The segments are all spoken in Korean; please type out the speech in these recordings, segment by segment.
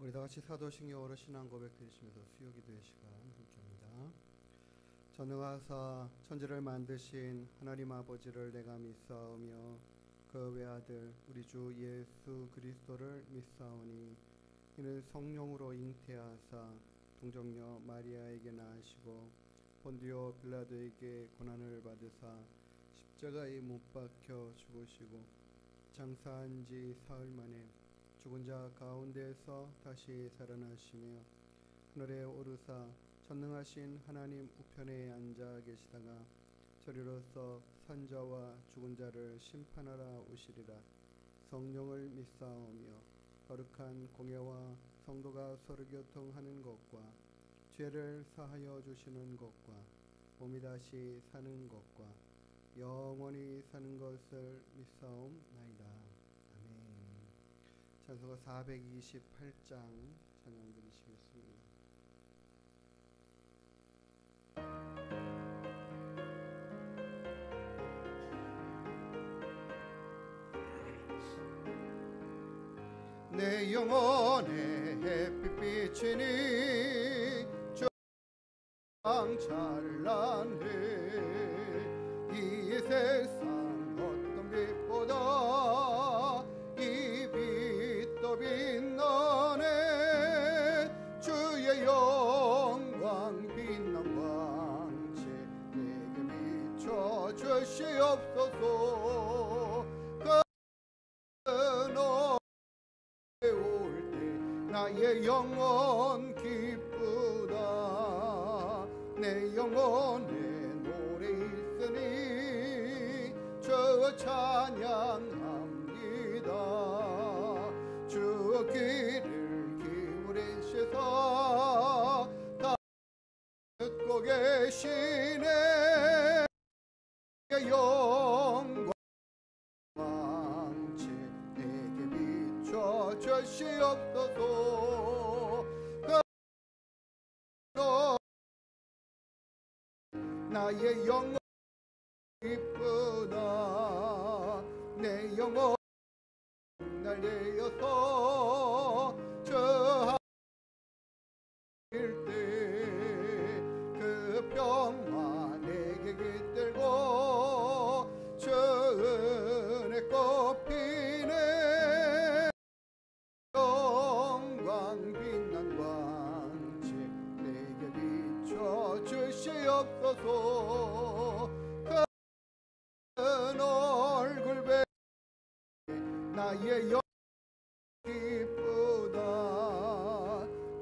우리 다 같이 사도신경으로 신앙 고백 드리시면서 수요 기도의 시간 함께합니다. 전능하사 천지를 만드신 하나님 아버지를 내가 믿사오며 그 외아들 우리 주 예수 그리스도를 믿사오니 이는 성령으로 잉태하사 동정녀 마리아에게 낳으시고 본디오 빌라도에게 고난을 받으사 십자가에 못 박혀 죽으시고 장사한 지 사흘 만에 죽은 자 가운데서 다시 살아나시며 하늘에 오르사 전능하신 하나님 우편에 앉아 계시다가 저리로서 산자와 죽은 자를 심판하러 오시리라. 성령을 믿사오며 거룩한 공예와 성도가 서로 교통하는 것과 죄를 사하여 주시는 것과 몸이 다시 사는 것과 영원히 사는 것을 믿사옵나이다. 아멘. 찬송가 428장 찬양 드리시겠습니다. 내 영혼의 햇빛 비치니 찬란해 이 세상 어떤 빛보다 이 빛도 빛나네 주의 영광 빛난 광채 내게 비춰 주시옵소서. 그 올 때 나의 영혼 기쁘다. 내 영혼에 노래 있으니 저 찬양합니다. 주 귀를 기울이셔서 다 듣고 계시네. 영광 왕채 내게 비춰 주시옵소서. 나의 영혼 기쁘다. 내 영혼 날려서 저 하늘 때그 평화 내게 깃들고 저 은혜 꽃피네. 영광 빛난 광채 내게 비춰 주시옵소서. 큰 얼굴 배 나의 영혼 기쁘다.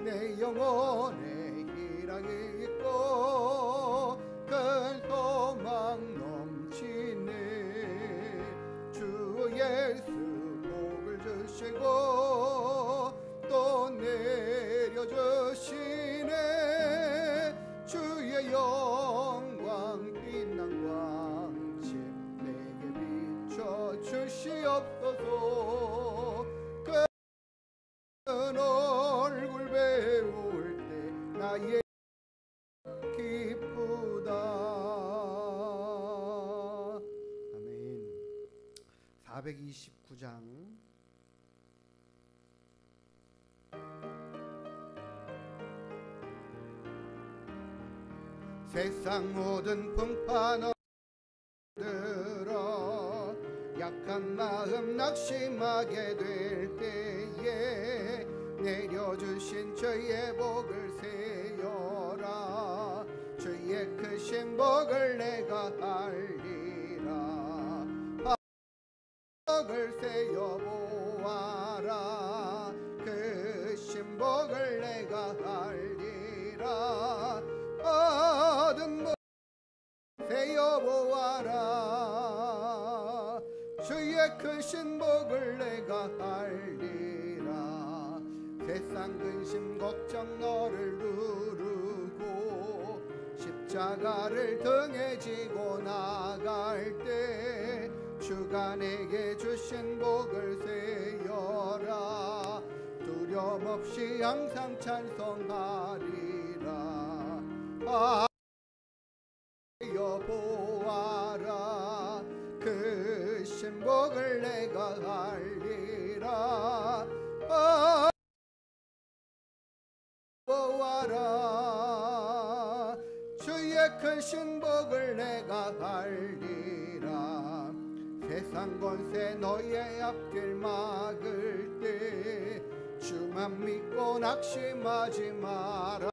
내 영혼에 희락이 있고 큰 소망 넘치네. 주 예수 복을 주시고 또 내려주시네. 주의 영광 빛난 광채 내게 비춰 주시옵소서. 큰 얼굴 배울 때 나의 기쁘다. 아멘. 429장 세상 모든 풍파 들어 약한 마음 낙심하게 될 때에 내려주신 주의 복을 세어라. 주의 크신 복을 내가 알리라. 복을 세어 보아라. 크신 복을 내가 알리라. 받은 복 세어 보아라. 주의 크신 복을 내가 알리라. 세상 근심 걱정 너를 누르고 십자가를 등에 지고 나갈 때 주가 내게 주신 복을 세어라. 두려움 없이 항상 찬송하리라. 보아라. 크신 복을 내가 알리라. 크신 복을 내가 알리라. 세상 권세 너의 앞길 막을 때 주만 믿고 낙심하지 마라.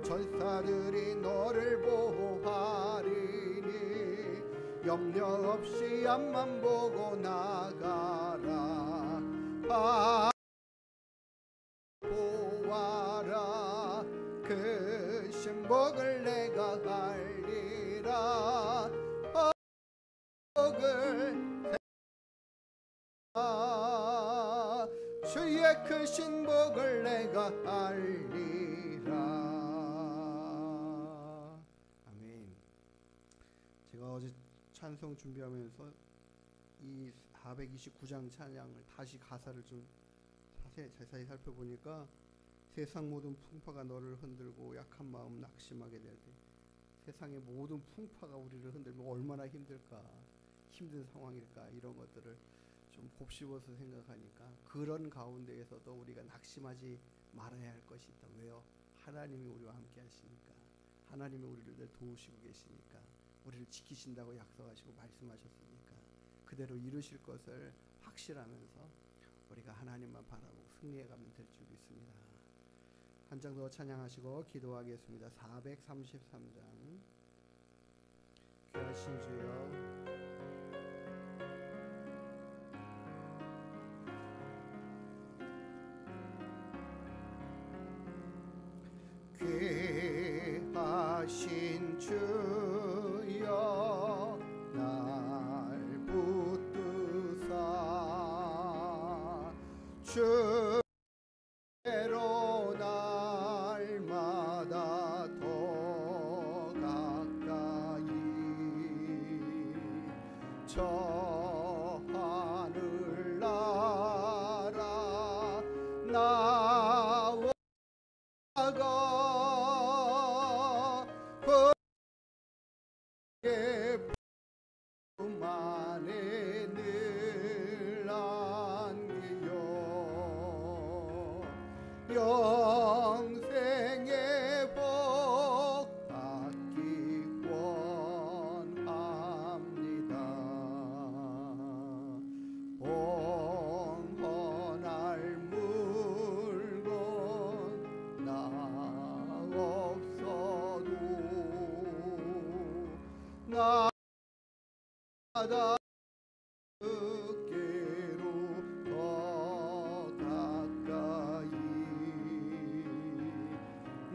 전사들이 너를 보호하리니 염려 없이 앞만 보고 나가라. 보아라. 크신 복을 내가 알리라. 복을 주의 크신 복을 내가 알리라. 아멘. 제가 어제 찬송 준비하면서 이 429장 찬양을 다시 가사를 좀 자세히 살펴보니까 세상 모든 풍파가 너를 흔들고 약한 마음 낙심하게 될 때, 세상의 모든 풍파가 우리를 흔들면 얼마나 힘들까, 힘든 상황일까, 이런 것들을 좀 곱씹어서 생각하니까 그런 가운데에서도 우리가 낙심하지 말아야 할 것이 있다. 왜요? 하나님이 우리와 함께 하시니까, 하나님이 우리를 도우시고 계시니까, 우리를 지키신다고 약속하시고 말씀하셨으니까 그대로 이루실 것을 확실하면서 우리가 하나님만 바라보고 승리해가면 될 줄 믿습니다. 한 장 더 찬양하시고 기도하겠습니다. 433장. 귀하신 주여, 귀하신 주여 날 붙드사 주께로 날마다 더 가까이 저 하늘나라 나와 만에 늘 안기요 영생의 복 받기 원합니다. 봉헌할 물건 나 없어도 나다 주께로 더 가까이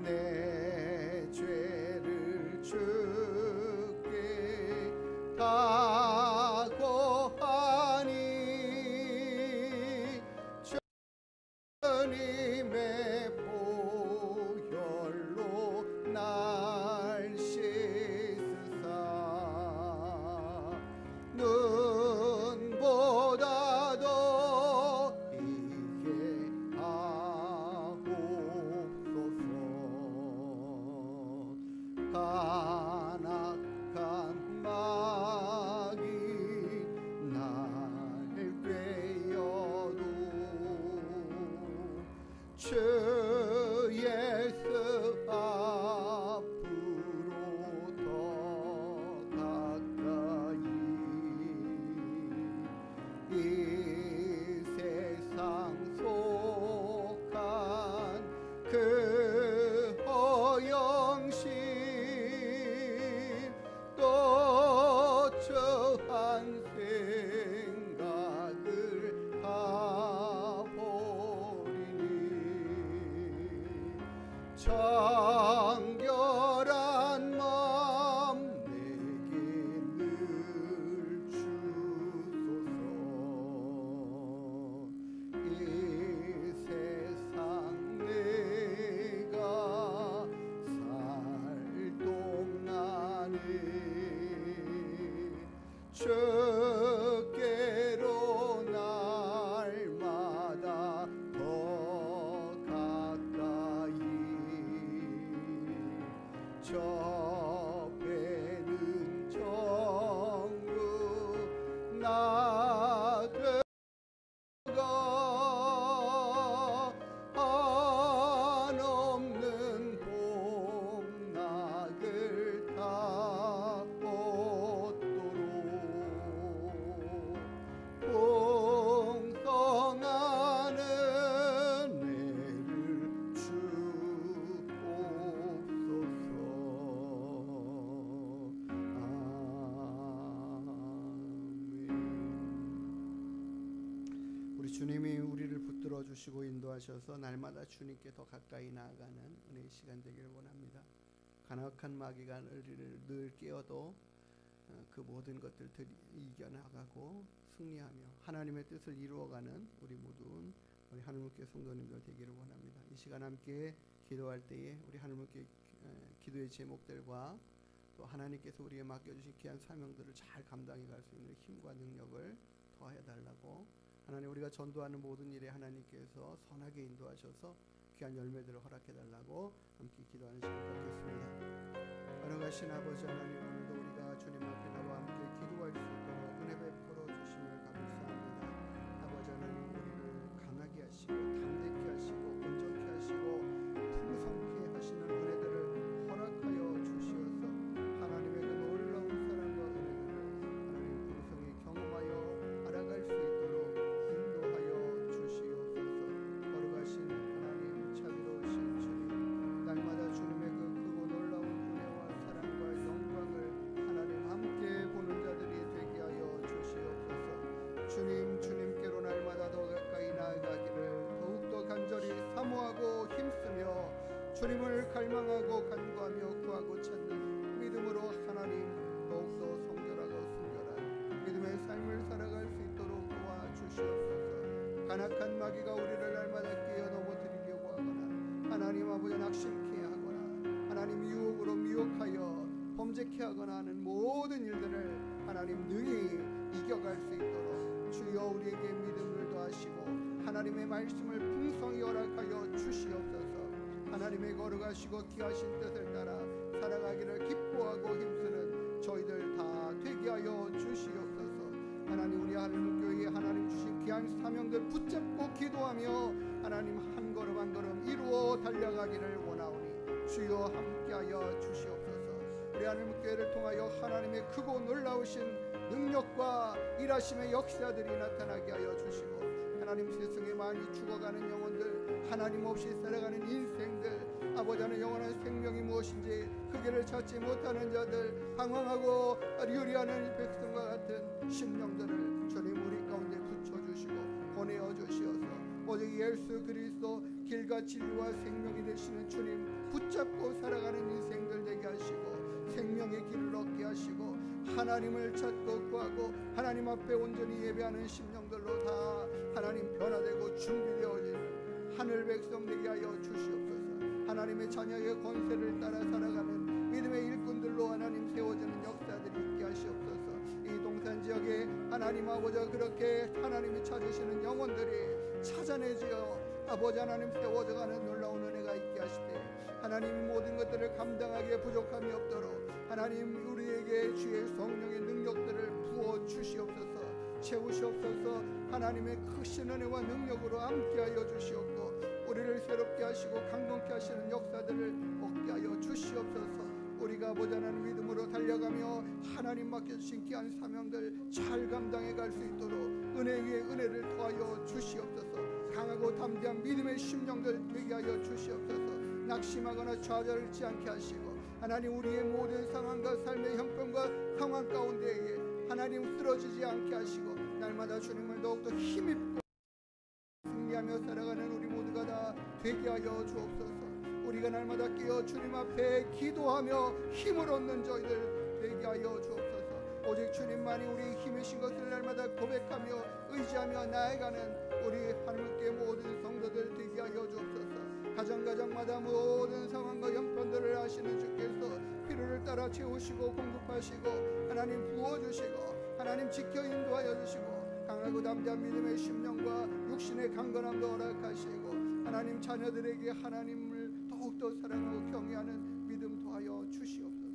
내 죄를 주께 다 고하니 주님의 보혈로 날 씻으사 눈보다도 이게 하옵소서. 간악한 마귀 날 꿰어도 주 예수 앞으로 더 가까이 이 세상 속한 그 허영심 또 저한 생각을 하보리니 정결한 마음 내게 늘 주소서. 이 세상 내가 살동안에 주께로 날마다 더 가까이 우리 주님이 우리를 붙들어 주시고 인도하셔서 날마다 주님께 더 가까이 나아가는 은혜의 시간 되기를 원합니다. 간악한 마귀가 우리를 늘 깨어도 그 모든 것들을 이겨나가고 승리하며 하나님의 뜻을 이루어가는 우리 모든 우리 하늘문교회 성도님들 되기를 원합니다. 이 시간 함께 기도할 때에 우리 하늘문교회 기도의 제목들과 또 하나님께서 우리에게 맡겨주신 귀한 사명들을 잘 감당해 갈 수 있는 힘과 능력을 더해 달라고, 하나님 우리가 전도하는 모든 일에 하나님께서 선하게 인도하셔서 귀한 열매들을 허락해 달라고 함께 기도하는 시간 갖겠습니다. 거룩하신 아버지 하나님, 오늘도 우리가 주님 앞에 나와 함께 기도할 수 있도록 은혜 베풀어 주심을 감사합니다. 아버지 하나님, 우리를 강하게 하시고 담대케 하시고 건전케 하시고 풍성케 하시는 은혜들을 허락하여 주시어서 하나님의 그 놀라운 사랑과 은혜들을 하나님 풍성히 경험하여 알아갈 수 있도록 인도하여 주시옵소서. 거룩하신 하나님, 자비로우신 주님, 날마다 주님의 그 크고 놀라운 은혜와 사랑과 영광을 하나님 함께 보는 자들이 되게 하여 주시옵소서. 주님께로 날마다 더 가까이 나아가기를 더욱더 간절히 사모하고 힘쓰며 주님을 갈망하고 간구하며 구하고 찾는 믿음으로 하나님 더욱더 성결하고 순결한 믿음의 삶을 살아갈 수 있도록 도와주시옵소서. 간악한 마귀가 우리를 날마다 깨어 넘어뜨리려고 하거나 하나님 아버지 낙심케 하거나 하나님 유혹으로 미혹하여 범죄케 하거나 하는 모든 일들을 하나님 능히 이겨갈 수 있도록 주여 우리에게 믿음을 더하시고 하나님의 말씀을 풍성히 허락하여 주시옵소서. 하나님의 거룩하시고 귀하신 뜻을 따라 살아가기를 기뻐하고 힘쓰는 저희들 다 되게 하여 주시옵소서. 하나님, 우리 하늘문교회에 하나님 주신 귀한 사명들 붙잡고 기도하며 하나님 한 걸음 한 걸음 이루어 달려가기를 원하오니 주여 함께하여 주시옵소서. 우리 하늘문교회를 통하여 하나님의 크고 놀라우신 능력과 일하심의 역사들이 나타나게 하여 주시고, 하나님 세상에 많이 죽어가는 영혼들, 하나님 없이 살아가는 인생들, 아버지 하나님 영원한 생명이 무엇인지 그 길을 찾지 못하는 자들, 방황하고 유리하는 백성과 같은 심령들을 주님 우리 가운데 붙여주시고 보내어 주시어서 오직 예수 그리스도 길과 진리와 생명이 되시는 주님 붙잡고 살아가는 인생들 되게 하시고 생명의 길을 얻게 하시고 하나님을 찾고 구하고 하나님 앞에 온전히 예배하는 심령들로 다 하나님 변화되고 준비되어지는 하늘 백성 되게 하여 주시옵소서. 하나님의 자녀의 권세를 따라 살아가는 믿음의 일꾼들로 하나님 세워지는 역사들이 있게 하시옵소서. 이 동산 지역에 하나님 아버지가 그렇게 하나님이 찾으시는 영혼들이 찾아내지어 아버지 하나님 세워져가는 놀라운 은혜가 있게 하시되 하나님 모든 것들을 감당하기에 부족함이 없도록 하나님 우리에게 주의 성령의 능력들을 부어 주시옵소서. 채우시옵소서. 하나님의 크신 은혜와 능력으로 함께하여 주시옵고 우리를 새롭게 하시고 강건케 하시는 역사들을 얻게 하여 주시옵소서. 우리가 모자라는 믿음으로 달려가며 하나님 맡겨주신 귀한 사명들 잘 감당해 갈 수 있도록 은혜 위에 은혜를 더하여 주시옵소서. 강하고 담대한 믿음의 심령들 되게 하여 주시옵소서. 낙심하거나 좌절치 않게 하시고 하나님 우리의 모든 상황과 삶의 형편과 상황 가운데에 하나님 쓰러지지 않게 하시고 날마다 주님을 더욱더 힘입고 승리하며 살아가는 우리 모두가 다 되게 하여 주옵소서. 우리가 날마다 깨어 주님 앞에 기도하며 힘을 얻는 저희들 되게 하여 주옵소서. 오직 주님만이 우리 힘이신 것을 날마다 고백하며 의지하며 나아가는 우리 하늘께 모든 성도들 되게 하여 주옵소서. 가정마다 모든 상황과 형편들을 아시는 주께서 필요를 따라 채우시고 공급하시고 하나님 부어주시고 하나님 지켜 인도하여 주시고 강하고 담대한 믿음의 심령과 육신의 강건함도 허락하시고 하나님 자녀들에게 하나님을 더욱더 사랑하고 경외하는 믿음 더하여 주시옵소서.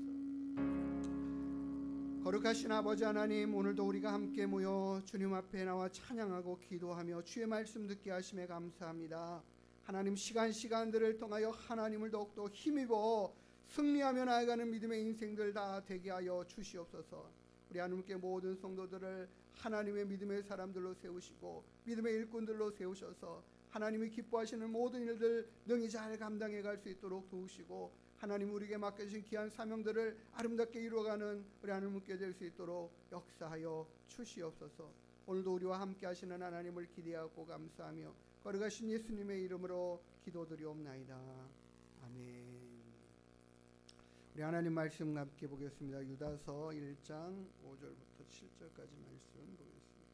거룩하신 아버지 하나님, 오늘도 우리가 함께 모여 주님 앞에 나와 찬양하고 기도하며 주의 말씀 듣게 하심에 감사합니다. 하나님 시간들을 통하여 하나님을 더욱더 힘입어 승리하며 나아가는 믿음의 인생들 다 되게 하여 주시옵소서. 우리 하나님께 모든 성도들을 하나님의 믿음의 사람들로 세우시고 믿음의 일꾼들로 세우셔서 하나님이 기뻐하시는 모든 일들 능히 잘 감당해 갈 수 있도록 도우시고 하나님 우리에게 맡겨주신 귀한 사명들을 아름답게 이루어가는 우리 하나님께 될 수 있도록 역사하여 주시옵소서. 오늘도 우리와 함께 하시는 하나님을 기대하고 감사하며 거룩하신 예수님의 이름으로 기도드리옵나이다. 아멘. 우리 하나님 말씀 함께 보겠습니다. 유다서 1장 5절부터 7절까지 말씀 보겠습니다.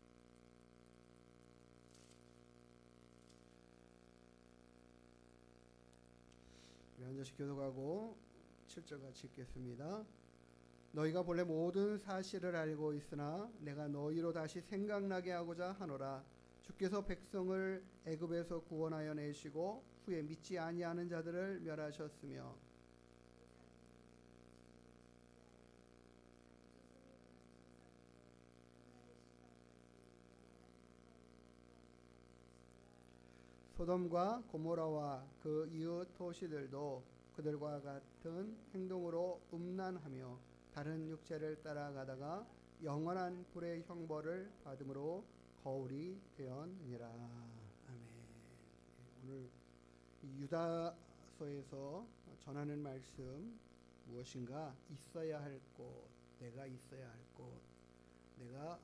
우리 한 절씩 교독하고 7절 같이 읽겠습니다. 너희가 본래 모든 사실을 알고 있으나 내가 너희로 다시 생각나게 하고자 하노라. 주께서 백성을 애굽에서 구원하여 내시고 후에 믿지 아니하는 자들을 멸하셨으며 소돔과 고모라와 그 이웃 도시들도 그들과 같은 행동으로 음란하며 다른 육체를 따라가다가 영원한 불의 형벌을 받음으로 거울이 되었느니라. 아멘. 오늘 유다서에서 전하는 말씀 무엇인가? 있어야 할 곳, 내가 있어야 할 곳, 내가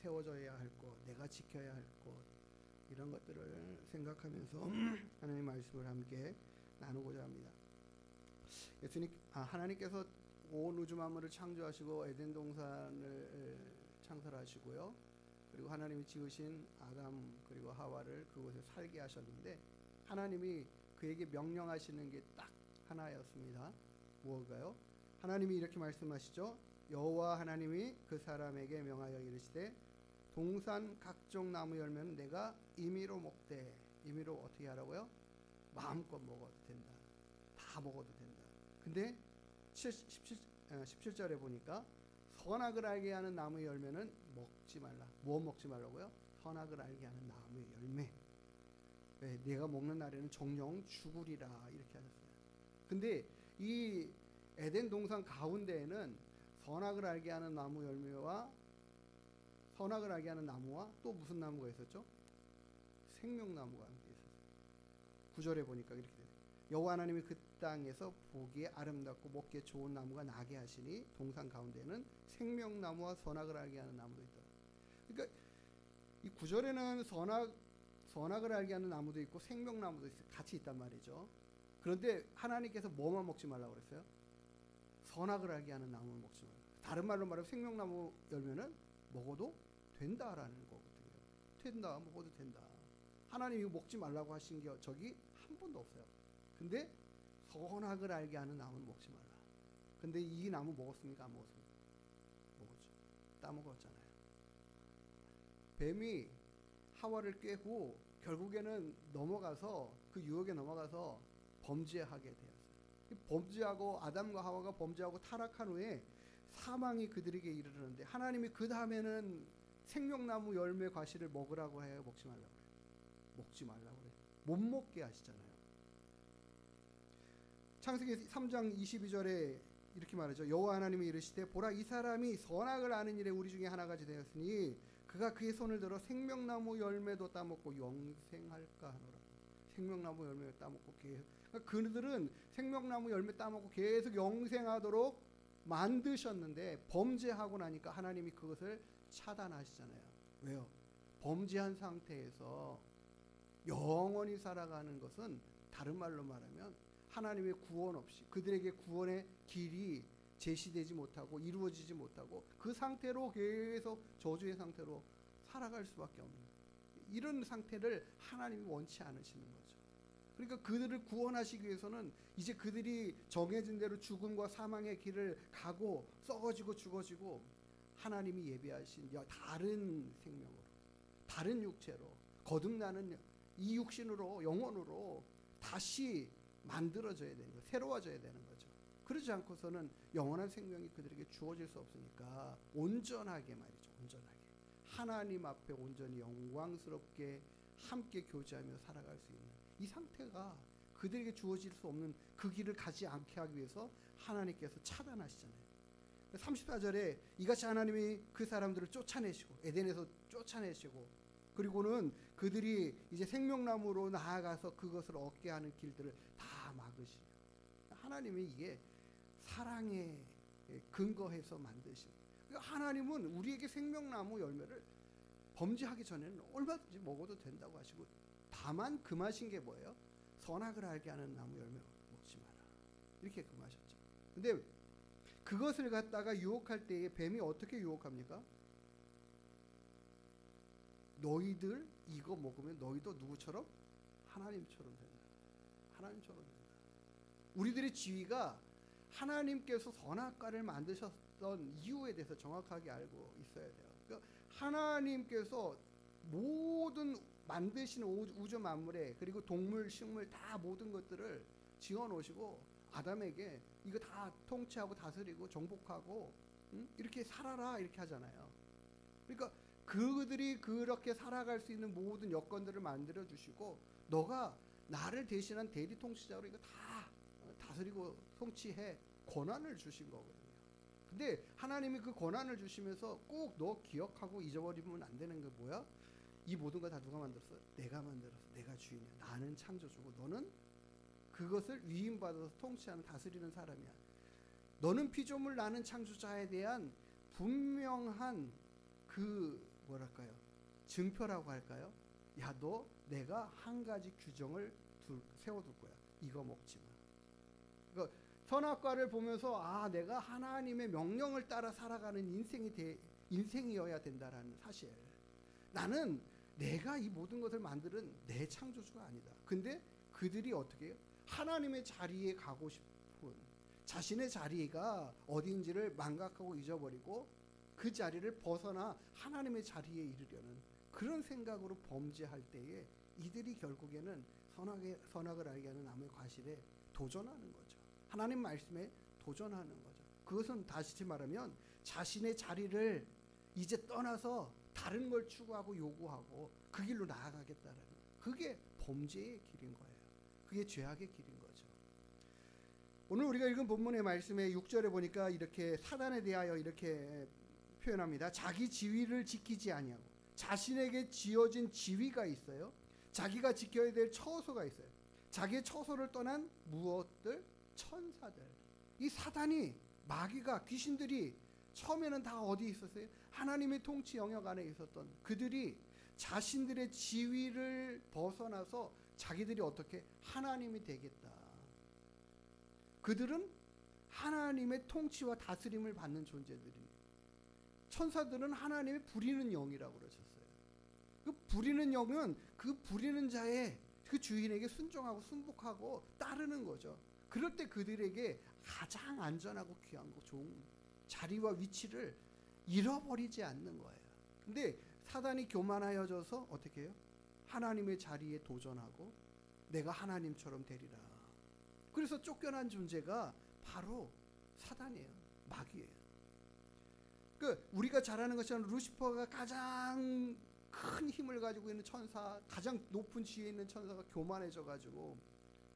세워져야 할 곳, 내가 지켜야 할 곳, 이런 것들을 생각하면서 하나님의 말씀을 함께 나누고자 합니다. 하나님께서 온 우주 만물을 창조하시고 에덴 동산을 창설하시고요. 그리고 하나님이 지으신 아담 그리고 하와를 그곳에 살게 하셨는데 하나님이 그에게 명령하시는 게 딱 하나였습니다. 무엇인가요? 하나님이 이렇게 말씀하시죠. 여호와 하나님이 그 사람에게 명하여 이르시되 동산 각종 나무 열매는 내가 임의로 먹되, 임의로 어떻게 하라고요? 마음껏 먹어도 된다. 다 먹어도 된다. 근데 17절에 보니까 선악을 알게 하는 나무의 열매는 먹지 말라. 무엇 먹지 말라고요? 선악을 알게 하는 나무의 열매. 네, 내가 먹는 날에는 정령 죽으리라 이렇게 하셨어요. 근데 이 에덴 동산 가운데에는 선악을 알게 하는 나무 열매와 선악을 알게 하는 나무와 또 무슨 나무가 있었죠? 생명나무가 함께 있었어요. 9절에 보니까 이렇게 돼요. 여호와 하나님이 그 땅에서 보기에 아름답고 먹기에 좋은 나무가 나게 하시니 동산 가운데는 생명나무와 선악을 알게 하는 나무도 있다. 그러니까 이 9절에는 선악을 알게 하는 나무도 있고 생명나무도 같이 있단 말이죠. 그런데 하나님께서 뭐만 먹지 말라고 그랬어요? 선악을 알게 하는 나무를 먹지 말라. 다른 말로 말하면 생명나무 열매는 먹어도 된다라는 거거든요. 된다, 먹어도 된다. 하나님이 먹지 말라고 하신 게 저기 한 번도 없어요. 근데 선악을 알게 하는 나무는 먹지 말라. 근데 이 나무 먹었습니까? 안 먹었습니까? 먹었죠. 따먹었잖아요. 뱀이 하와를 꿰고 결국에는 넘어가서 그 유혹에 넘어가서 범죄하게 되었어요. 범죄하고 아담과 하와가 범죄하고 타락한 후에 사망이 그들에게 이르르는데 하나님이 그 다음에는 생명나무 열매 과실을 먹으라고 해요? 먹지 말라고 해요? 먹지 말라고 그래요. 못 먹게 하시잖아요. 창세기 3장 22절에 이렇게 말하죠. 여호와 하나님이 이르시되 보라 이 사람이 선악을 아는 일에 우리 중에 하나같이 되었으니 그가 그의 손을 들어 생명나무 열매도 따먹고 영생할까 하노라. 생명나무 열매 따먹고 계속 그러니까 그들은 생명나무 열매 따먹고 계속 영생하도록 만드셨는데 범죄하고 나니까 하나님이 그것을 차단하시잖아요. 왜요? 범죄한 상태에서 영원히 살아가는 것은 다른 말로 말하면 하나님의 구원 없이 그들에게 구원의 길이 제시되지 못하고 이루어지지 못하고 그 상태로 계속 저주의 상태로 살아갈 수밖에 없는 이런 상태를 하나님이 원치 않으시는 거죠. 그러니까 그들을 구원하시기 위해서는 이제 그들이 정해진 대로 죽음과 사망의 길을 가고 썩어지고 죽어지고 하나님이 예비하신 다른 생명으로 다른 육체로 거듭나는 이 육신으로 영혼으로 다시 만들어져야 되는 거예요. 새로워져야 되는 거죠. 그러지 않고서는 영원한 생명이 그들에게 주어질 수 없으니까 온전하게 말이죠. 온전하게 하나님 앞에 온전히 영광스럽게 함께 교제하며 살아갈 수 있는 이 상태가 그들에게 주어질 수 없는 그 길을 가지 않게 하기 위해서 하나님께서 차단하시잖아요. 34절에 이같이 하나님이 그 사람들을 쫓아내시고 에덴에서 쫓아내시고 그리고는 그들이 이제 생명나무로 나아가서 그것을 얻게 하는 길들을 다 막으시고 하나님이 이게 사랑에 근거해서 만드신 그러니까 하나님은 우리에게 생명나무 열매를 범죄하기 전에는 얼마든지 먹어도 된다고 하시고, 다만 금하신 게 뭐예요? 선악을 알게 하는 나무 열매 먹지 마라, 이렇게 금하셨죠. 근데 그것을 갖다가 유혹할 때에 뱀이 어떻게 유혹합니까? 너희들 이거 먹으면 너희도 누구처럼? 하나님처럼 된다. 하나님처럼 된다. 우리들의 지위가 하나님께서 선악과를 만드셨던 이유에 대해서 정확하게 알고 있어야 돼요. 그러니까 하나님께서 모든 만드신 우주 만물에, 그리고 동물, 식물 다 모든 것들을 지어 놓으시고 아담에게 이거 다 통치하고 다스리고 정복하고 이렇게 살아라 이렇게 하잖아요. 그러니까 그들이 그렇게 살아갈 수 있는 모든 여건들을 만들어 주시고, 너가 나를 대신한 대리 통치자로 이거 다 다스리고 통치해 권한을 주신 거거든요. 근데 하나님이 그 권한을 주시면서 꼭 너 기억하고 잊어버리면 안 되는 게 뭐야? 이 모든 거 다 누가 만들었어? 내가 만들었어. 내가 주인이야. 나는 창조주고 너는 그것을 위임받아서 통치하는, 다스리는 사람이야. 너는 피조물, 나는 창조자에 대한 분명한 그 뭐랄까요? 증표라고 할까요? 야, 너 내가 한 가지 규정을 세워둘 거야. 이거 먹지 마. 그러니까 선악과를 보면서 아, 내가 하나님의 명령을 따라 살아가는 인생이어야 된다라는 사실. 나는 내가 이 모든 것을 만드는 내 창조주가 아니다. 근데 그들이 어떻게 해요? 하나님의 자리에 가고 싶은, 자신의 자리가 어디인지를 망각하고 잊어버리고 그 자리를 벗어나 하나님의 자리에 이르려는 그런 생각으로 범죄할 때에 이들이 결국에는 선악을 알게 하는 나무의 과실에 도전하는 거죠. 하나님 말씀에 도전하는 거죠. 그것은 다시 말하면 자신의 자리를 이제 떠나서 다른 걸 추구하고 요구하고 그 길로 나아가겠다라는, 그게 범죄의 길인 거예요. 그게 죄악의 길인 거죠. 오늘 우리가 읽은 본문의 말씀에 6절에 보니까 이렇게 사단에 대하여 이렇게 표현합니다. 자기 지위를 지키지 아니하고, 자신에게 지어진 지위가 있어요. 자기가 지켜야 될 처소가 있어요. 자기의 처소를 떠난 무엇들? 천사들. 이 사단이, 마귀가, 귀신들이 처음에는 다 어디 있었어요? 하나님의 통치 영역 안에 있었던 그들이 자신들의 지위를 벗어나서 자기들이 어떻게 하나님이 되겠다. 그들은 하나님의 통치와 다스림을 받는 존재들입니다. 천사들은 하나님의 부리는 영이라고 그러셨어요. 그 부리는 영은 그 부리는 자의 그 주인에게 순종하고 순복하고 따르는 거죠. 그럴 때 그들에게 가장 안전하고 귀하고 좋은 자리와 위치를 잃어버리지 않는 거예요. 근데 사단이 교만하여져서 어떻게 해요? 하나님의 자리에 도전하고 내가 하나님처럼 되리라. 그래서 쫓겨난 존재가 바로 사단이에요. 마귀예요. 우리가 잘 아는 것처럼 루시퍼가 가장 큰 힘을 가지고 있는 천사, 가장 높은 지위에 있는 천사가 교만해져 가지고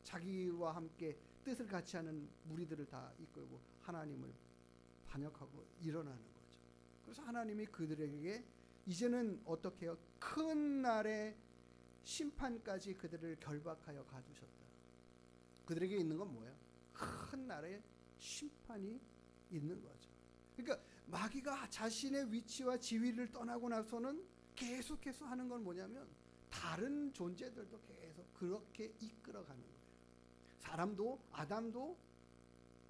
자기와 함께 뜻을 같이 하는 무리들을 다 이끌고 하나님을 반역하고 일어나는 거죠. 그래서 하나님이 그들에게 이제는 어떻게 해요? 큰 날의 심판까지 그들을 결박하여 가두셨다. 그들에게 있는 건 뭐예요? 큰 날의 심판이 있는 거죠. 그러니까 마귀가 자신의 위치와 지위를 떠나고 나서는 계속해서 하는 건 뭐냐면 다른 존재들도 계속 그렇게 이끌어가는 거예요. 사람도, 아담도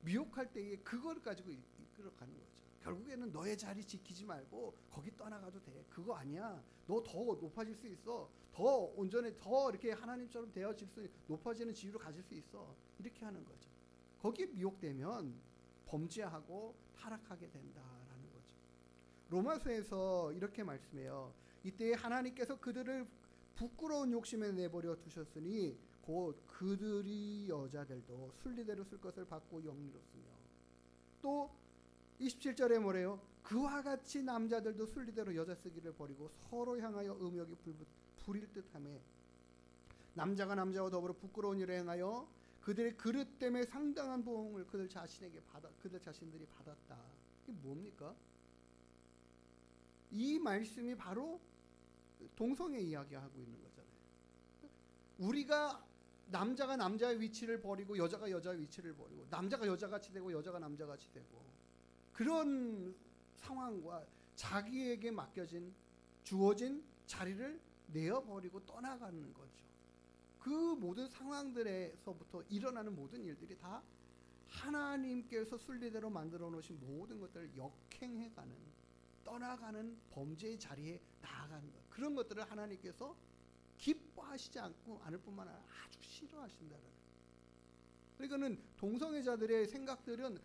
미혹할 때에 그걸 가지고 이끌어가는 거죠. 결국에는 너의 자리 지키지 말고 거기 떠나가도 돼. 그거 아니야. 너 더 높아질 수 있어. 더 온전히 더 이렇게 하나님처럼 되어질 수, 높아지는 지위로 가질 수 있어. 이렇게 하는 거죠. 거기에 미혹되면 범죄하고 타락하게 된다라는 거죠. 로마서에서 이렇게 말씀해요. 이때 하나님께서 그들을 부끄러운 욕심에 내버려 두셨으니 곧 그들이 여자들도 순리대로 쓸 것을 받고 영리롭으며, 또 27절에 뭐래요? 그와 같이 남자들도 순리대로 여자 쓰기를 버리고 서로 향하여 음욕이 부릴 듯하며, 남자가 남자와 더불어 부끄러운 일을 행하여 그들의 그릇 때문에 상당한 보응을 그들 자신들이 받았다. 이게 뭡니까? 이 말씀이 바로 동성애 이야기하고 있는 거잖아요. 우리가 남자가 남자의 위치를 버리고 여자가 여자의 위치를 버리고 남자가 여자같이 되고 여자가 남자같이 되고 그런 상황과 자기에게 맡겨진 주어진 자리를 내어버리고 떠나가는 거죠. 그 모든 상황들에서부터 일어나는 모든 일들이 다 하나님께서 순리대로 만들어 놓으신 모든 것들을 역행해가는, 떠나가는 범죄의 자리에 나아가는 것, 그런 것들을 하나님께서 기뻐하시지 않을 뿐만 아니라 아주 싫어하신다는. 그러니까는 동성애자들의 생각들은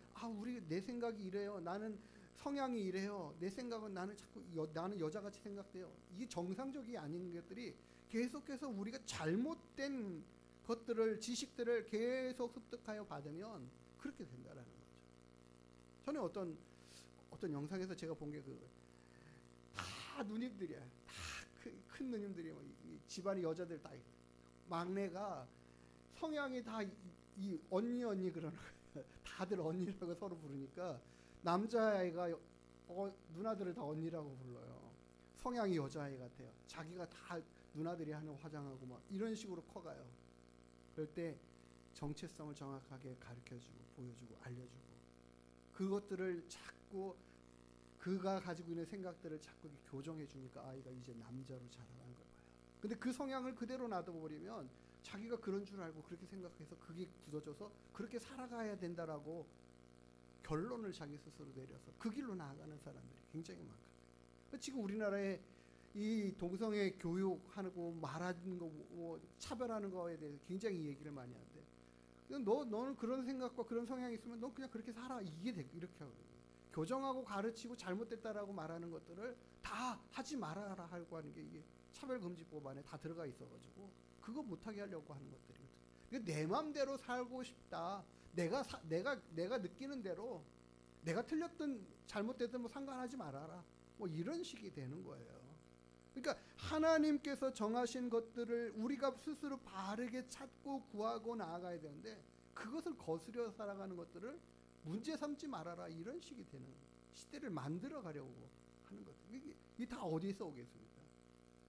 내 생각이 이래요. 나는 성향이 이래요. 내 생각은 나는 자꾸 나는 여자같이 생각돼요. 이게 정상적이 아닌 것들이 계속해서 우리가 잘못된 것들을, 지식들을 계속 습득하여 받으면 그렇게 된다라는 거죠. 저는 어떤 영상에서 제가 본 게 다 누님들이야. 다 큰 누님들이 집안의 여자들 다 막내가 성향이 다 이 언니 그러는 거예요. 다들 언니라고 서로 부르니까 남자아이가 누나들을 다 언니라고 불러요. 성향이 여자아이 같아요. 자기가 다 누나들이 하는 화장하고 막 이런 식으로 커가요. 그럴 때 정체성을 정확하게 가르쳐주고 보여주고 알려주고, 그것들을 자꾸 그가 가지고 있는 생각들을 자꾸 교정해 주니까 아이가 이제 남자로 자라는 걸 봐요. 근데 그 성향을 그대로 놔둬버리면 자기가 그런 줄 알고 그렇게 생각해서 그게 굳어져서 그렇게 살아가야 된다라고 결론을 자기 스스로 내려서 그 길로 나아가는 사람들이 굉장히 많거든요. 지금 우리나라에 이 동성애 교육하고 말하는 거, 차별하는 거에 대해서 굉장히 얘기를 많이 하는데, 너는 그런 생각과 그런 성향이 있으면 넌 그냥 그렇게 살아, 이게 이렇게 하거든요. 교정하고 가르치고 잘못됐다라고 말하는 것들을 다 하지 말아라 하고 하는 게 이게 차별금지법 안에 다 들어가 있어가지고 그거 못하게 하려고 하는 것들이거든요. 그러니까 내 맘대로 살고 싶다. 내가 느끼는 대로, 내가 틀렸든 잘못됐든 뭐 상관하지 말아라. 뭐 이런 식이 되는 거예요. 그러니까 하나님께서 정하신 것들을 우리가 스스로 바르게 찾고 구하고 나아가야 되는데, 그것을 거스려 살아가는 것들을 문제 삼지 말아라, 이런 식이 되는 시대를 만들어 가려고 하는 것들. 이게 다 어디서 오겠습니까?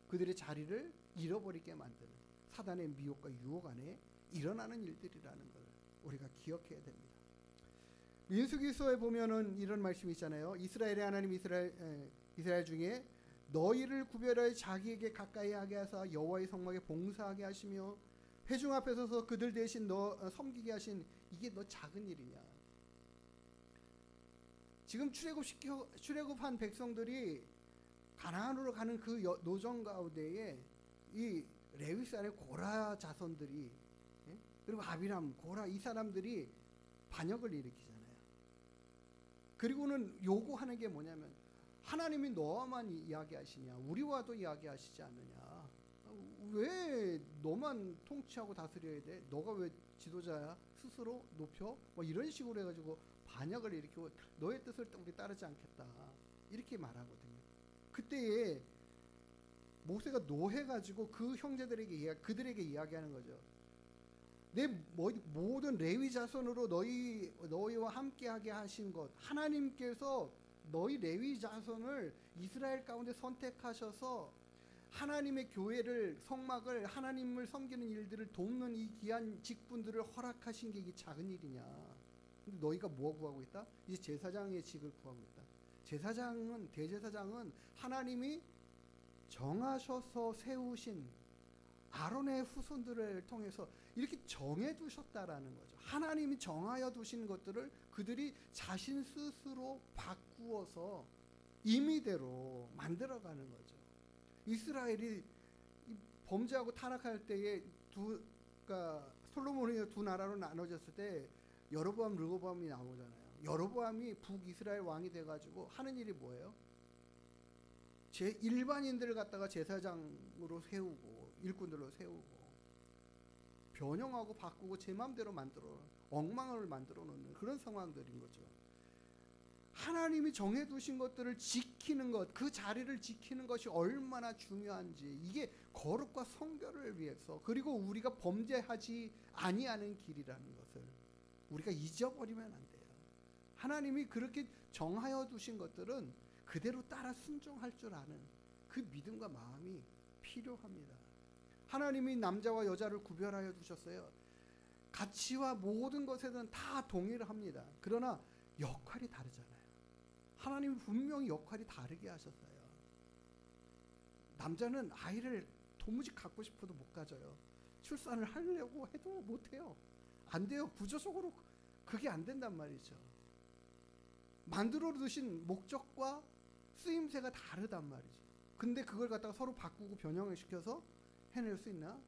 그들의 자리를 잃어버리게 만드는 사단의 미혹과 유혹 안에 일어나는 일들이라는 걸 우리가 기억해야 됩니다. 민수기서에 보면은 이런 말씀이 있잖아요. 이스라엘의 하나님 이스라엘 중에 너희를 구별하여 자기에게 가까이 하게 하사 여호와의 성막에 봉사하게 하시며 회중 앞에 서서 그들 대신 너 섬기게 하신, 이게 너 작은 일이냐. 지금 출애굽한 백성들이 가나안으로 가는 그 노정 가운데에 이 레위산의 고라 자손들이, 그리고 아비람, 고라, 이 사람들이 반역을 일으키잖아요. 그리고는 요구하는 게 뭐냐면, 하나님이 너와만 이야기하시냐, 우리와도 이야기하시지 않느냐, 왜 너만 통치하고 다스려야 돼, 너가 왜 지도자야, 스스로 높여, 뭐 이런 식으로 해가지고 반역을 일으키고 너의 뜻을 우리 따르지 않겠다, 이렇게 말하거든요. 그때에 모세가 노해가지고 그 형제들에게 그들에게 이야기하는 거죠. 내 모든 레위 자손으로 너희와 함께하게 하신 것, 하나님께서 너희 레위 자손을 이스라엘 가운데 선택하셔서 하나님의 교회를, 성막을, 하나님을 섬기는 일들을 돕는 이 귀한 직분들을 허락하신 게 이게 작은 일이냐. 근데 너희가 뭐 구하고 있다? 이제 제사장의 직을 구하고 있다. 대제사장은 하나님이 정하셔서 세우신 아론의 후손들을 통해서 이렇게 정해두셨다라는 거죠. 하나님이 정하여 두신 것들을 그들이 자신 스스로 바꾸어서 임의대로 만들어가는 거죠. 이스라엘이 범죄하고 타락할 때에 그러니까 솔로몬이 두 나라로 나눠졌을 때 여로보암, 르호보암이 나오잖아요. 여로보암이 북이스라엘 왕이 돼가지고 하는 일이 뭐예요? 일반인들을 갖다가 제사장으로 세우고 일꾼들로 세우고 변형하고 바꾸고 제 마음대로 엉망을 만들어 놓는 그런 상황들인 거죠. 하나님이 정해두신 것들을 지키는 것, 그 자리를 지키는 것이 얼마나 중요한지, 이게 거룩과 성결을 위해서, 그리고 우리가 범죄하지 아니하는 길이라는 것을 우리가 잊어버리면 안 돼요. 하나님이 그렇게 정하여 두신 것들은 그대로 따라 순종할 줄 아는 그 믿음과 마음이 필요합니다. 하나님이 남자와 여자를 구별하여 두셨어요. 가치와 모든 것에는 다 동일합니다. 그러나 역할이 다르잖아요. 하나님이 분명히 역할이 다르게 하셨어요. 남자는 아이를 도무지 갖고 싶어도 못 가져요. 출산을 하려고 해도 못 해요. 안 돼요. 구조적으로 그게 안 된단 말이죠. 만들어 두신 목적과 쓰임새가 다르단 말이죠. 근데 그걸 갖다가 서로 바꾸고 변형을 시켜서 해낼 수 있나?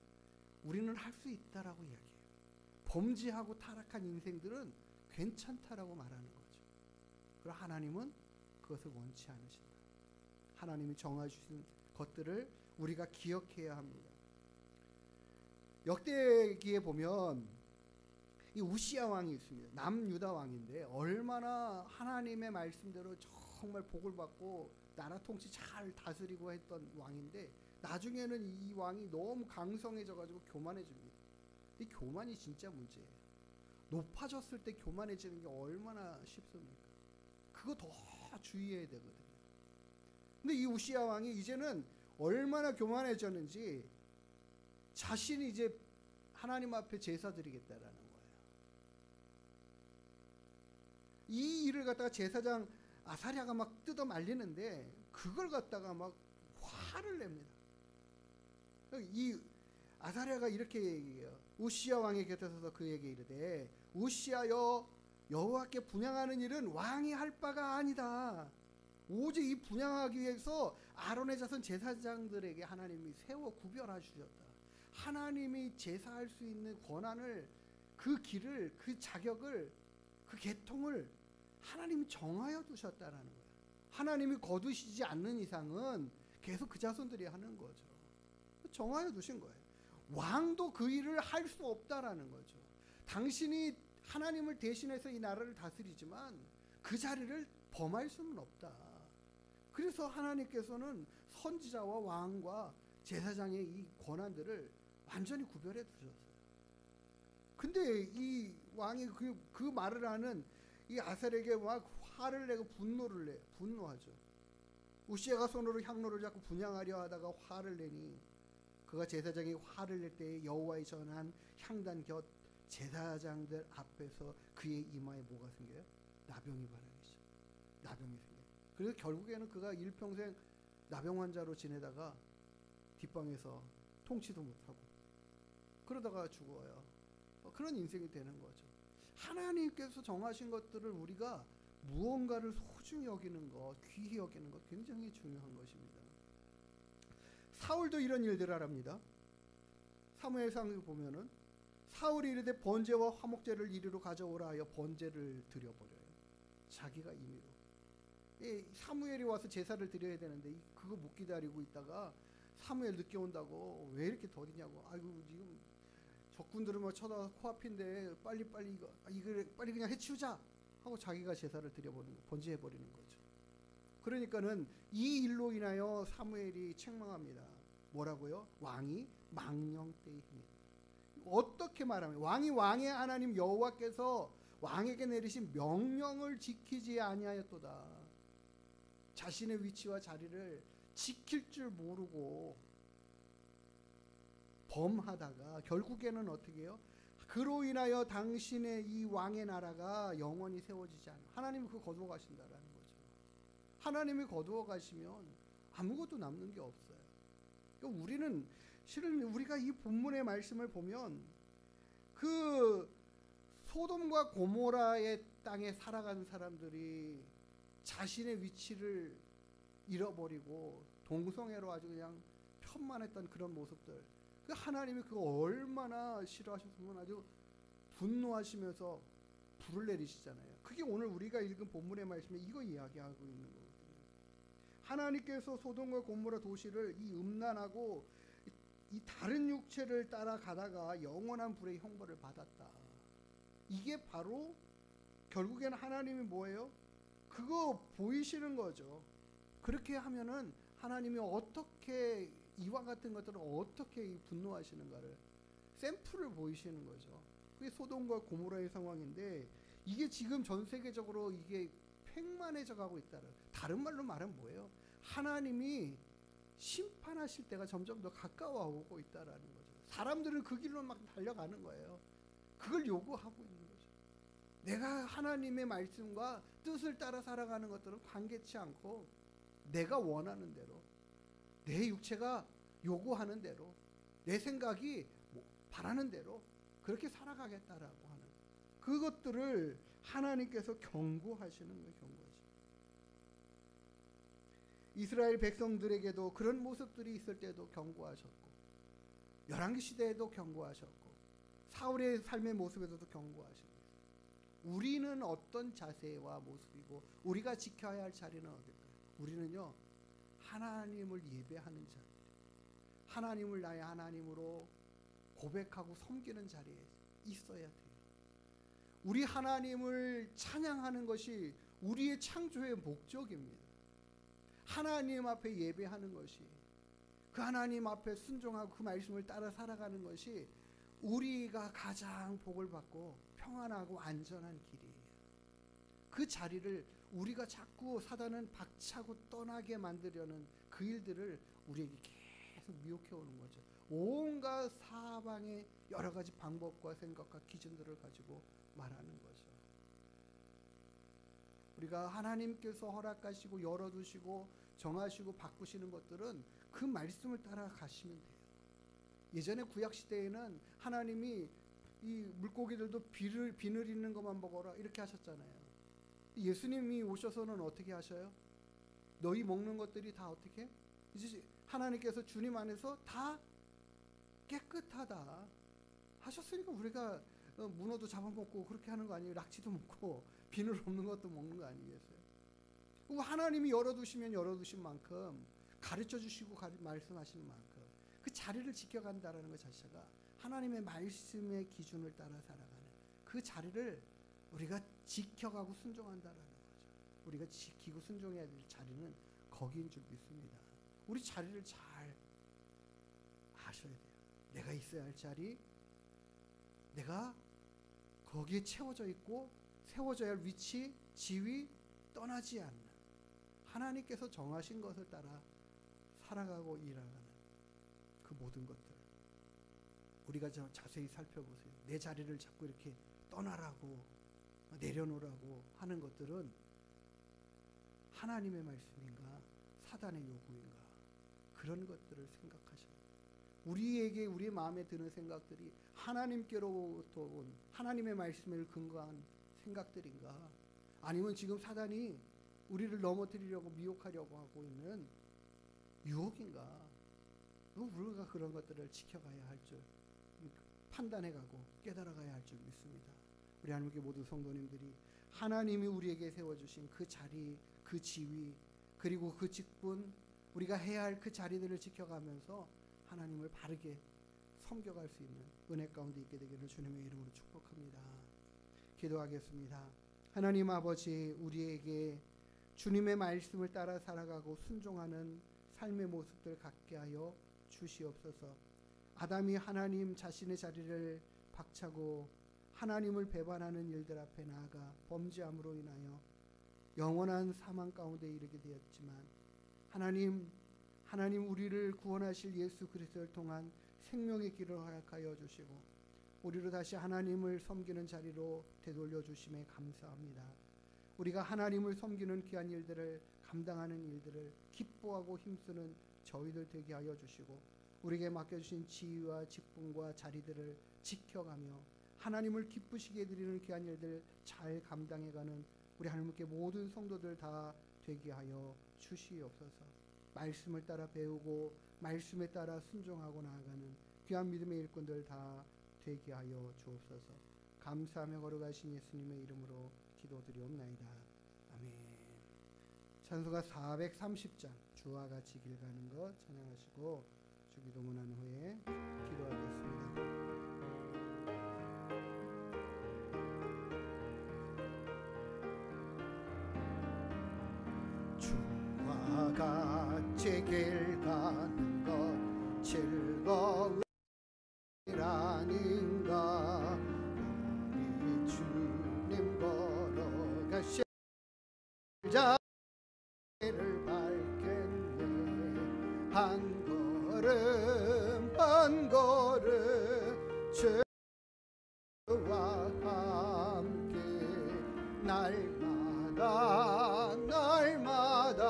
우리는 할 수 있다라고 이야기해요. 범죄하고 타락한 인생들은 괜찮다라고 말하는 거죠. 그리고 하나님은 그것을 원치 않으신다. 하나님이 정해주신 것들을 우리가 기억해야 합니다. 역대기에 보면 이 우시야 왕이 있습니다. 남유다 왕인데 얼마나 하나님의 말씀대로 정말 복을 받고 나라 통치 잘 다스리고 했던 왕인데 나중에는 이 왕이 너무 강성해져 가지고 교만해집니다. 이 교만이 진짜 문제예요. 높아졌을 때 교만해지는 게 얼마나 쉽습니까? 그거 더 주의해야 되거든요. 근데 이 우시야 왕이 이제는 얼마나 교만해졌는지 자신이 이제 하나님 앞에 제사 드리겠다라는 거예요. 이 일을 갖다가 제사장 아사랴가 막 뜯어 말리는데 그걸 갖다가 막 화를 냅니다. 이 아사랴가 이렇게 얘기해요. 우시야 왕의 곁에 서서 그에게 이르되 우시야여 여호와께 분향하는 일은 왕이 할 바가 아니다. 오직 이 분향하기 위해서 아론의 자손 제사장들에게 하나님이 세워 구별하 주셨다. 하나님이 제사할 수 있는 권한을 그 길을 그 자격을 그 계통을 하나님이 정하여 두셨다라는 거예요. 하나님이 거두시지 않는 이상은 계속 그 자손들이 하는 거죠. 정하여 두신 거예요. 왕도 그 일을 할 수 없다라는 거죠. 당신이 하나님을 대신해서 이 나라를 다스리지만 그 자리를 범할 수는 없다. 그래서 하나님께서는 선지자와 왕과 제사장의 이 권한들을 완전히 구별해 두셨어요. 근데 이 왕이 그 말을 하는 이 아살에게 막 화를 내고 분노하죠. 우시야가 손으로 향로를 잡고 분향하려 하다가 화를 내니 그가 제사장이 화를 낼 때에 여호와의 전한 향단 곁 제사장들 앞에서 그의 이마에 뭐가 생겨요? 나병이 발하기죠. 나병이 생겨요. 그래서 결국에는 그가 일평생 나병 환자로 지내다가 뒷방에서 통치도 못하고 그러다가 죽어요. 그런 인생이 되는 거죠. 하나님께서 정하신 것들을 우리가 무언가를 소중히 여기는 것, 귀히 여기는 것 굉장히 중요한 것입니다. 사울도 이런 일들을 합니다. 사무엘상 보면은 사울이 이르되 번제와 화목제를 이리로 가져오라 하여 번제를 드려버려요. 자기가 임의로. 사무엘이 와서 제사를 드려야 되는데 그거 못 기다리고 있다가 사무엘 늦게 온다고 왜 이렇게 더디냐고. 아이고 지금 적군들은 뭐 쳐다 코앞인데 빨리 이걸 빨리 그냥 해치우자 하고 자기가 제사를 드려버리는 거, 번제해버리는 거죠. 그러니까는 이 일로 인하여 사무엘이 책망합니다. 뭐라고요? 왕이 망령되이니. 어떻게 말하면 왕의 하나님 여호와께서 왕에게 내리신 명령을 지키지 아니하였도다. 자신의 위치와 자리를 지킬 줄 모르고 범하다가 결국에는 어떻게 해요? 그로 인하여 당신의 이 왕의 나라가 영원히 세워지지 않아. 하나님이 그거 거두어 가신다라는 거죠. 하나님이 거두어 가시면 아무것도 남는 게 없어요. 그러니까 우리는 실은 우리가 이 본문의 말씀을 보면 그 소돔과 고모라의 땅에 살아가는 사람들이 자신의 위치를 잃어버리고 동성애로 아주 그냥 편만했던 그런 모습들, 그 하나님이 그거 얼마나 싫어하셨으면 아주 분노하시면서 불을 내리시잖아요. 그게 오늘 우리가 읽은 본문의 말씀에 이거 이야기하고 있는 거거든요. 하나님께서 소돔과 고모라 도시를 이 음란하고 이 다른 육체를 따라가다가 영원한 불의 형벌을 받았다. 이게 바로 결국에는 하나님이 뭐예요? 그거 보이시는 거죠. 그렇게 하면은 하나님이 어떻게 이와 같은 것들을 어떻게 분노하시는가를 샘플을 보이시는 거죠. 그게 소돔과 고모라의 상황인데 이게 지금 전 세계적으로 이게 팽만해져 가고 있다는, 다른 말로 말하면 뭐예요? 하나님이 심판하실 때가 점점 더 가까워 오고 있다라는 거죠. 사람들은 그 길로 막 달려가는 거예요. 그걸 요구하고 있는 거죠. 내가 하나님의 말씀과 뜻을 따라 살아가는 것들은 관계치 않고 내가 원하는 대로 내 육체가 요구하는 대로, 내 생각이 바라는 대로 그렇게 살아가겠다라고 하는 그것들을 하나님께서 경고하시는 거예요. 경고하시는. 이스라엘 백성들에게도 그런 모습들이 있을 때도 경고하셨고, 열왕기 시대에도 경고하셨고, 사울의 삶의 모습에서도 경고하십니다. 우리는 어떤 자세와 모습이고 우리가 지켜야 할 자리는 어딜까요? 우리는요, 하나님을 예배하는 자리, 하나님을 나의 하나님으로 고백하고 섬기는 자리에 있어야 돼요. 우리 하나님을 찬양하는 것이 우리의 창조의 목적입니다. 하나님 앞에 예배하는 것이, 그 하나님 앞에 순종하고 그 말씀을 따라 살아가는 것이 우리가 가장 복을 받고 평안하고 안전한 길이에요. 그 자리를 우리가 자꾸 사단은 박차고 떠나게 만들려는 그 일들을 우리에게 계속 미혹해 오는 거죠. 온갖 사방의 여러 가지 방법과 생각과 기준들을 가지고 말하는 거죠. 우리가 하나님께서 허락하시고 열어두시고 정하시고 바꾸시는 것들은 그 말씀을 따라 가시면 돼요. 예전에 구약시대에는 하나님이 이 물고기들도 비늘 있는 것만 먹어라 이렇게 하셨잖아요. 예수님이 오셔서는 어떻게 하셔요? 너희 먹는 것들이 다 어떻게? 이제 하나님께서 주님 안에서 다 깨끗하다 하셨으니까 우리가 문어도 잡아먹고 그렇게 하는 거 아니에요? 낙지도 먹고 비늘 없는 것도 먹는 거 아니겠어요? 하나님이 열어두시면 열어두신 만큼 가르쳐 주시고 말씀하시는 만큼 그 자리를 지켜간다는 것 자체가 하나님의 말씀의 기준을 따라 살아가는 그 자리를 우리가 지켜가고 순종한다는 거죠. 우리가 지키고 순종해야 될 자리는 거기인 줄 믿습니다. 우리 자리를 잘 아셔야 돼요. 내가 있어야 할 자리, 내가 거기에 채워져 있고 세워져야 할 위치, 지위 떠나지 않는 하나님께서 정하신 것을 따라 살아가고 일하는 그 모든 것들 우리가 자세히 살펴보세요. 내 자리를 자꾸 이렇게 떠나라고 내려놓으라고 하는 것들은 하나님의 말씀인가 사단의 요구인가 그런 것들을 생각하셔요. 우리에게 우리 마음에 드는 생각들이 하나님께로부터 온 하나님의 말씀을 근거한 생각들인가 아니면 지금 사단이 우리를 넘어뜨리려고 미혹하려고 하고 있는 유혹인가 우리가 그런 것들을 지켜가야 할 줄 판단해가고 깨달아가야 할 줄 믿습니다. 우리 하나님께 모든 성도님들이 하나님이 우리에게 세워주신 그 자리, 그 지위, 그리고 그 직분, 우리가 해야 할 그 자리들을 지켜가면서 하나님을 바르게 섬겨갈 수 있는 은혜 가운데 있게 되기를 주님의 이름으로 축복합니다. 기도하겠습니다. 하나님 아버지, 우리에게 주님의 말씀을 따라 살아가고 순종하는 삶의 모습들 갖게 하여 주시옵소서. 아담이 하나님 자신의 자리를 박차고 하나님을 배반하는 일들 앞에 나아가 범죄함으로 인하여 영원한 사망 가운데 이르게 되었지만 하나님 우리를 구원하실 예수 그리스도를 통한 생명의 길을 허락하여 주시고 우리로 다시 하나님을 섬기는 자리로 되돌려 주심에 감사합니다. 우리가 하나님을 섬기는 귀한 일들을 감당하는 일들을 기뻐하고 힘쓰는 저희들 되게 하여 주시고 우리에게 맡겨주신 지위와 직분과 자리들을 지켜가며 하나님을 기쁘시게 드리는 귀한 일들 잘 감당해가는 우리 하나님께 모든 성도들 다 되게 하여 주시옵소서. 말씀을 따라 배우고 말씀에 따라 순종하고 나아가는 귀한 믿음의 일꾼들 다 되게 하여 주옵소서. 감사하며 걸어가신 예수님의 이름으로 기도드리옵나이다. 아멘. 찬송가 430장 주와 같이 길 가는 것 찬양하시고 주기도문한 후에 기도하겠습니다. 주와 같이 길 가는 것 즐거운 일 아닌가. 우리 주님 걸어가실 자리를 밟겠네. 한 걸음 주와 함께 날마다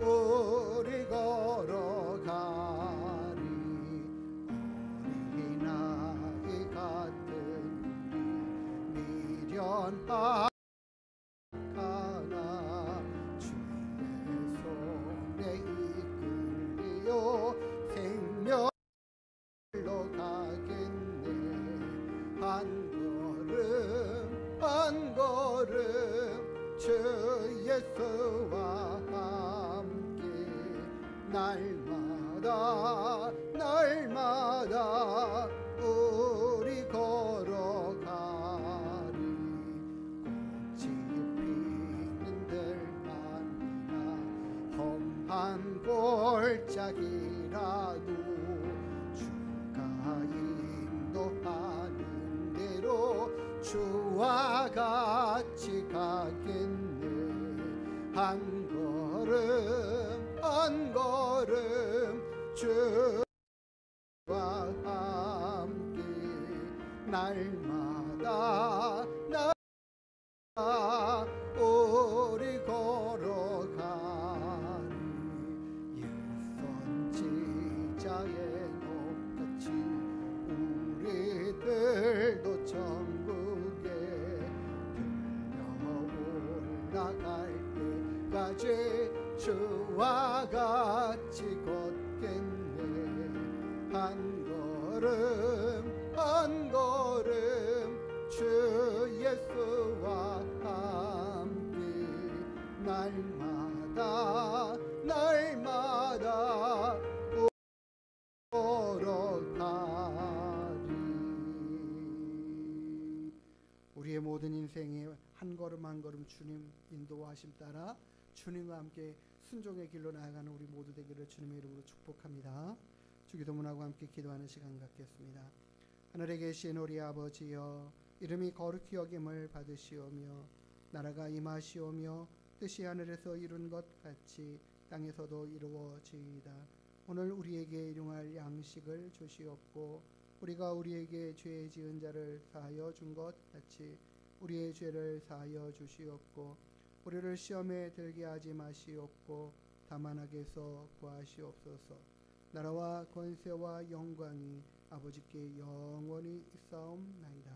우리 걸어 가나 주의 손에 이끌려 생명으로 가겠네. 한 걸음 한 걸음 주 예수와 함께 날마다 날마다 우리 걸어가리. 꽃이 피는 들만이나 험한 골짜기라도 주가 인도하는 대로 주와 같이 가겠네. 한 걸음 한 걸음 주와 함께 날마다 날마다 우리 걸어가리. 일선지자의 높같이 우리들도 천국에 들려 올라갈 때까지 주와 같이 걷겠네. 한 걸음 한 걸음 주 예수와 함께 날마다 날마다 걸어가리. 우리의 모든 인생에 한 걸음 한 걸음 주님 인도하심 따라 주님과 함께 순종의 길로 나아가는 우리 모두 되기를 주님의 이름으로 축복합니다. 주기도문하고 함께 기도하는 시간 갖겠습니다. 하늘에 계신 우리 아버지여, 이름이 거룩히 여김을 받으시오며 나라가 임하시오며 뜻이 하늘에서 이룬 것 같이 땅에서도 이루어지이다. 오늘 우리에게 일용할 양식을 주시옵고 우리가 우리에게 죄 지은 자를 사하여 준 것 같이 우리의 죄를 사하여 주시옵고 우리를 시험에 들게 하지 마시옵고 다만 악에서 구하시옵소서. 나라와 권세와 영광이 아버지께 영원히 있사옵나이다.